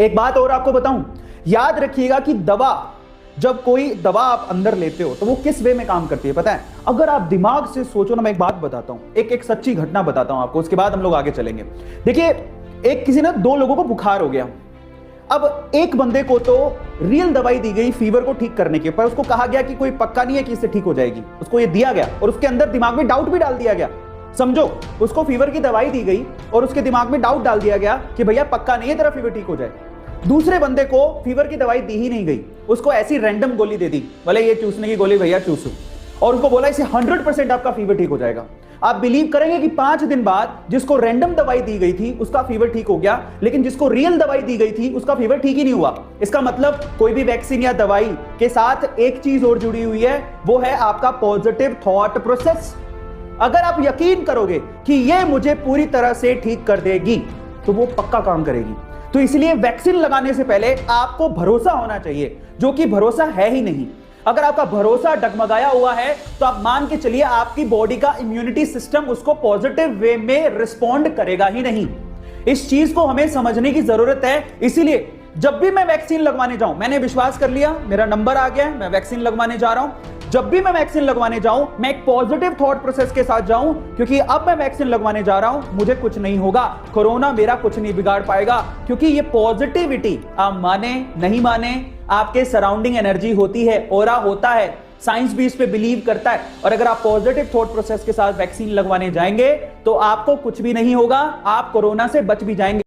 एक बात और आपको बताऊं, याद रखिएगा कि जब कोई दवा आप अंदर लेते हो तो वो किस वे में काम करती है पता है? अगर आप दिमाग से सोचो ना, मैं एक बात बताता हूं, एक सच्ची घटना बताता हूं आपको, उसके बाद हम लोग आगे चलेंगे। देखिए, किसी ना 2 लोगों को बुखार हो गया। अब एक बंदे को तो रियल दवाई दी गई फीवर को ठीक करने के, पर उसको कहा गया कि कोई पक्का नहीं है कि इससे ठीक हो जाएगी। उसको ये दिया गया और उसके अंदर दिमाग में डाउट भी डाल दिया गया। समझो, उसको फीवर की दवाई दी गई और उसके दिमाग में डाउट डाल दिया गया कि भैया पक्का नहीं है तेरा फीवर ठीक हो जाए। दूसरे बंदे को फीवर की दवाई दी ही नहीं गई, उसको ऐसी रैंडम गोली दे दी, बोले ये चूसने की गोली भैया चूसो, और उसको बोला इसे 100% आपका फीवर ठीक हो जाएगा। आप बिलीव करेंगे कि 5 दिन बाद जिसको रैंडम दवाई दी गई थी उसका फीवर ठीक हो गया, लेकिन जिसको रियल दवाई दी गई थी उसका फीवर ठीक ही नहीं हुआ। इसका मतलब कोई भी वैक्सीन या दवाई के साथ एक चीज और जुड़ी हुई है, वो है आपका पॉजिटिव थॉट प्रोसेस। अगर आप यकीन करोगे कि ये मुझे पूरी तरह से ठीक कर देगी तो वो पक्का काम करेगी। तो इसलिए वैक्सीन लगाने से पहले आपको भरोसा होना चाहिए, जो कि भरोसा है ही नहीं। अगर आपका भरोसा डगमगाया हुआ है तो आप मान के चलिए आपकी बॉडी का इम्यूनिटी सिस्टम उसको पॉजिटिव वे में रिस्पॉन्ड करेगा ही नहीं। इस चीज को हमें समझने की जरूरत है। इसीलिए जब भी मैं वैक्सीन लगवाने जाऊं, मैंने विश्वास कर लिया, मेरा नंबर आ गया है, मैं वैक्सीन लगवाने जा रहा हूं। जब भी मैं वैक्सीन लगवाने जाऊं, मैं एक पॉजिटिव थॉट प्रोसेस के साथ जाऊं, क्योंकि अब मैं वैक्सीन लगवाने जा रहा हूं, मुझे कुछ नहीं होगा, कोरोना मेरा कुछ नहीं बिगाड़ पाएगा। क्योंकि ये पॉजिटिविटी, आप माने नहीं माने, आपके सराउंडिंग एनर्जी होती है, ऑरा होता है, साइंस भी इस पे बिलीव करता है। और अगर आप पॉजिटिव थॉट प्रोसेस के साथ वैक्सीन लगवाने जाएंगे तो आपको कुछ भी नहीं होगा, आप कोरोना से बच भी जाएंगे।